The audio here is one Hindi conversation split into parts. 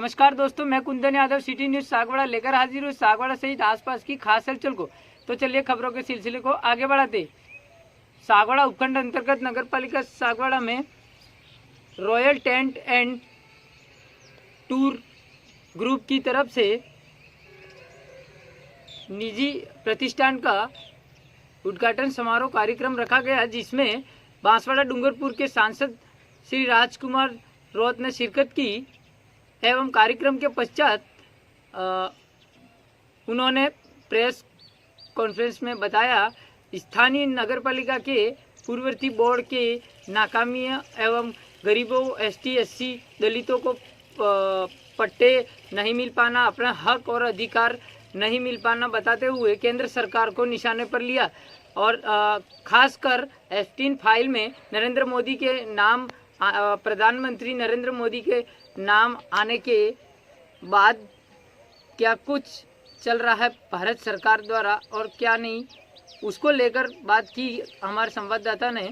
नमस्कार दोस्तों, मैं कुंदन यादव सिटी न्यूज़ सागवाड़ा लेकर हाजिर हूँ सागवाड़ा सहित आसपास की खास हलचल को। तो चलिए खबरों के सिलसिले को आगे बढ़ाते। सागवाड़ा उपखंड अंतर्गत नगरपालिका सागवाड़ा में royal tent and tour group की तरफ से निजी प्रतिष्ठान का उद्घाटन समारोह कार्यक्रम रखा गया, जिसमें बांसवाड़ा डूंगरपुर के सांसद श्री राजकुमार रोत ने शिरकत की एवं कार्यक्रम के पश्चात उन्होंने प्रेस कॉन्फ्रेंस में बताया स्थानीय नगरपालिका के पूर्ववर्ती बोर्ड के नाकामी एवं गरीबों, एसटी, एससी, दलितों को पट्टे नहीं मिल पाना, अपना हक और अधिकार नहीं मिल पाना बताते हुए केंद्र सरकार को निशाने पर लिया और खासकर एफ-3 फाइल में नरेंद्र मोदी के नाम, प्रधानमंत्री नरेंद्र मोदी के नाम आने के बाद क्या कुछ चल रहा है भारत सरकार द्वारा और क्या नहीं, उसको लेकर बात की हमारे संवाददाता ने।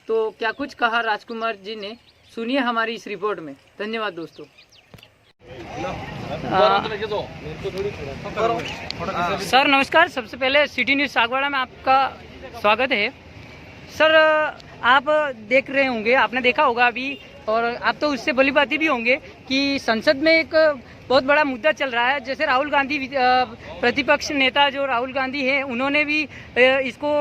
तो क्या कुछ कहा राजकुमार जी ने, सुनिए हमारी इस रिपोर्ट में। धन्यवाद दोस्तों। सर नमस्कार, सबसे पहले सिटी न्यूज़ सागवाड़ा में आपका स्वागत है। सर आप देख रहे होंगे, आपने देखा होगा अभी, और आप तो उससे भली बाती भी होंगे कि संसद में एक बहुत बड़ा मुद्दा चल रहा है। जैसे राहुल गांधी, प्रतिपक्ष नेता जो राहुल गांधी हैं, उन्होंने भी इसको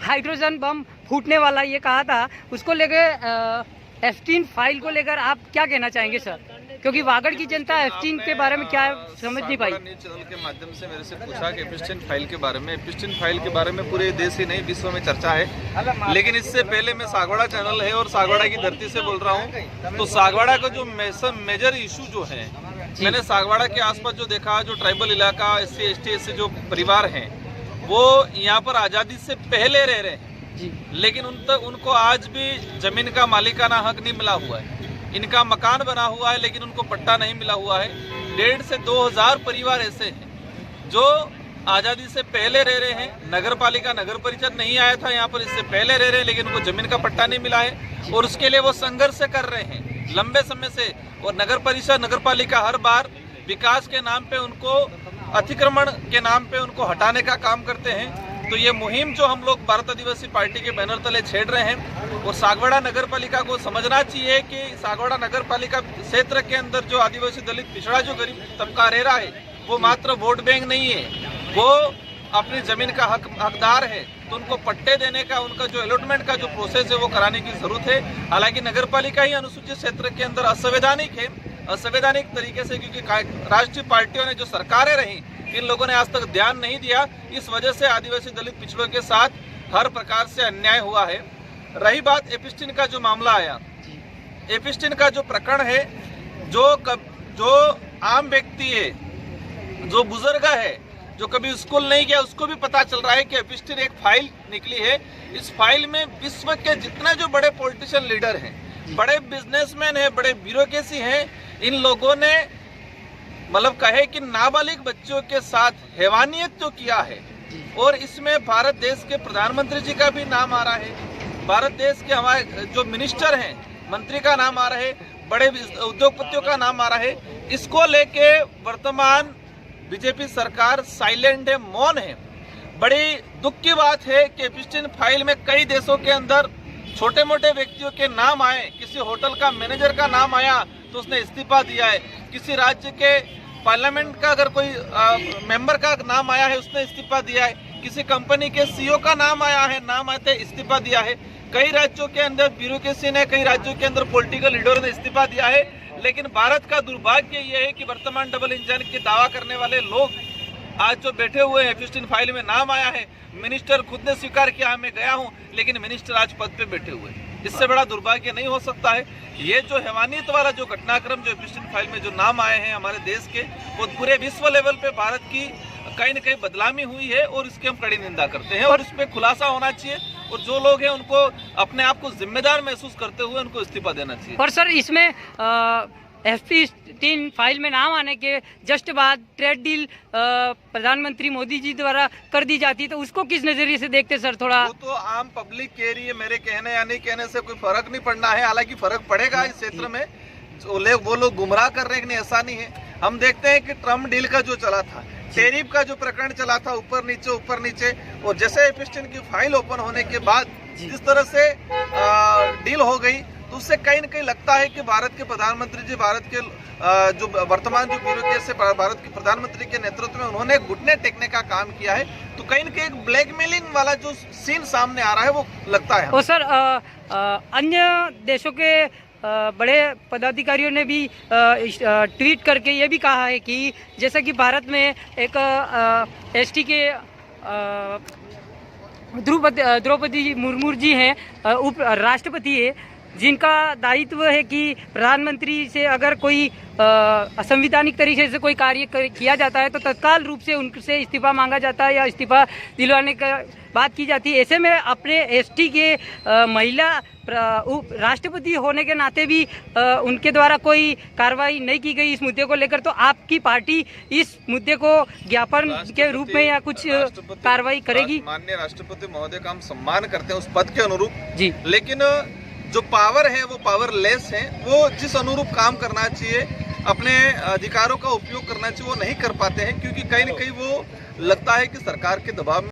हाइड्रोजन बम फूटने वाला ये कहा था। उसको लेकर F-3 फाइल को लेकर आप क्या कहना चाहेंगे सर? क्योंकि वागड़ की जनता F-3 के बारे में क्या समझ नहीं पाई। न्यूज़ चैनल के माध्यम से मेरे से पूछा कि F-3 फाइल के बारे में, F-3 फाइल के बारे में पूरे देश ही नहीं विश्व में चर्चा है। लेकिन इससे पहले मैं सागवाड़ा चैनल है और सागवाड़ा की धरती से बोल रहा हूँ। तो सागवाड़ा का जो मेजर इशू जो है, मैंने सागवाड़ा के आसपास जो देखा, जो ट्राइबल इलाका, SC, ST, SC जो परिवार हैं, वो यहाँ पर आज़ादी से पहले रह रहे हैं, लेकिन उनको आज भी जमीन का मालिकाना हक नहीं मिला हुआ है। इनका मकान बना हुआ है लेकिन उनको पट्टा नहीं मिला हुआ है। 1,500 से 2,000 परिवार ऐसे हैं जो आज़ादी से पहले रह रहे हैं। नगर पालिका, नगर परिषद नहीं आया था यहाँ पर, इससे पहले रह रहे हैं, लेकिन उनको जमीन का पट्टा नहीं मिला है और उसके लिए वो संघर्ष कर रहे हैं लंबे समय से। और नगर परिषद, नगर पालिका हर बार विकास के नाम पे उनको, अतिक्रमण के नाम पे उनको हटाने का काम करते हैं। तो ये मुहिम जो हम लोग भारत आदिवासी पार्टी के बैनर तले छेड़ रहे हैं, और सागवाड़ा नगर पालिका को समझना चाहिए कि सागवाड़ा नगर पालिका क्षेत्र के अंदर जो आदिवासी, दलित, पिछड़ा जो गरीब तबका रह रहा है, वो मात्र वोट बैंक नहीं है, वो अपनी जमीन का हकदार है। तो उनको पट्टे देने का, उनका जो अलॉटमेंट का जो प्रोसेस है वो कराने की जरूरत है। हालांकि नगर पालिका ही अनुसूचित क्षेत्र के अंदर असंवैधानिक है, असंवैधानिक तरीके से, क्योंकि राष्ट्रीय पार्टियों ने, जो सरकारें रही, इन लोगों ने आज तक ध्यान नहीं दिया। इस वजह से आदिवासी, दलित, पिछड़ों के साथ हर प्रकार से अन्याय हुआ है। रही बात F-3 का जो मामला आया, F-3 का जो प्रकरण है, जो आम व्यक्ति है, जो बुजुर्ग है, जो कभी स्कूल नहीं गया, उसको भी पता चल रहा है कि F-3 एक फाइल निकली है। इस फाइल में विश्व के जितने जो बड़े पॉलिटिशियन लीडर हैं, बड़े बिजनेसमैन हैं, बड़े ब्यूरोक्रेसी हैं, इन लोगों ने मतलब कहे कि नाबालिग बच्चों के साथ हैवानियत जो किया है, और इसमें भारत देश के प्रधानमंत्री जी का भी नाम आ रहा है, भारत देश के हमारे जो मिनिस्टर हैं, मंत्री का नाम आ रहा है, बड़े उद्योगपतियों का नाम आ रहा है। इसको लेके वर्तमान बीजेपी सरकार साइलेंट है, मौन है। बड़ी दुख की बात है कि F-3 फाइल में कई देशों के अंदर छोटे मोटे व्यक्तियों के नाम आए। किसी होटल का मैनेजर का नाम आया तो उसने इस्तीफा दिया है। किसी राज्य के पार्लियामेंट का अगर कोई मेंबर का नाम आया है, उसने इस्तीफा दिया है। किसी कंपनी के CEO का नाम आया है, नाम आते इस्तीफा दिया है। कई राज्यों के अंदर ब्यूरोक्रेसी ने, कई राज्यों के अंदर पॉलिटिकल लीडरों ने इस्तीफा दिया है। लेकिन भारत का दुर्भाग्य ये है कि वर्तमान डबल इंजन की दावा करने वाले लोग आज जो बैठे हुए हैं, F-3 फाइल में नाम आया है, मिनिस्टर खुद ने स्वीकार किया, मैं गया हूं, लेकिन मिनिस्टर आज पद पे बैठे हुए हैं। इससे बड़ा दुर्भाग्य नहीं हो सकता है। ये जो हैवानियत वाला जो घटनाक्रम जो F-3 फाइल में जो नाम आए हैं हमारे देश के, वो पूरे विश्व लेवल पे भारत की कहीं न कहीं बदनामी हुई है, और इसकी हम कड़ी निंदा करते हैं। और इस पे खुलासा होना चाहिए, और जो लोग हैं उनको अपने आप को जिम्मेदार महसूस करते हुए उनको इस्तीफा देना चाहिए। और सर इसमें F-3 फाइल में नाम आने के जस्ट बाद ट्रेड डील प्रधानमंत्री मोदी जी द्वारा कर दी जाती है, तो उसको किस नजरिए से देखते सर? थोड़ा वो तो आम पब्लिक कह रही है, मेरे कहने या नहीं कहने से कोई फर्क नहीं पड़ना है। हालांकि फर्क पड़ेगा इस क्षेत्र में। वो लोग गुमराह कर रहे हैं कि नहीं, ऐसा नहीं है। हम देखते हैं कि ट्रम्प डील का जो चला था, टेरिफ का जो प्रकरण चला था, ऊपर नीचे, और जैसे एपिस्टन की फाइल ओपन होने के बाद जिस तरह से डील हो गई, तो उससे कहीं न कहीं लगता है कि भारत के प्रधानमंत्री जी, भारत के जो वर्तमान जो ब्यूरोक्रेसी भारत के प्रधानमंत्री के नेतृत्व में उन्होंने घुटने टेकने का काम किया है। तो कहीं न कहीं एक ब्लैकमेलिंग वाला जो सीन सामने आ रहा है वो लगता है। और सर अन्य देशों के बड़े पदाधिकारियों ने भी ट्वीट करके ये भी कहा है कि जैसा कि भारत में एक एसटी के द्रौपदी मुर्मू जी हैं, उप राष्ट्रपति है, जिनका दायित्व है कि प्रधानमंत्री से अगर कोई असंवैधानिक तरीके से कोई कार्य किया जाता है तो तत्काल रूप से उनसे इस्तीफा मांगा जाता है या इस्तीफा दिलवाने का बात की जाती है। ऐसे में अपने एसटी के महिला राष्ट्रपति होने के नाते भी उनके द्वारा कोई कार्रवाई नहीं की गई इस मुद्दे को लेकर, तो आपकी पार्टी इस मुद्दे को ज्ञापन के रूप में या कुछ कार्रवाई करेगी? माननीय राष्ट्रपति महोदय का हम सम्मान करते हैं उस पद के अनुरूप जी, लेकिन जो पावर है वो पावरलेस है। वो जिस अनुरूप काम करना चाहिए, अपने अधिकारों का उपयोग करना चाहिए, वो नहीं कर पाते हैं, क्योंकि कहीं न कहीं वो लगता है कि सरकार के दबाव में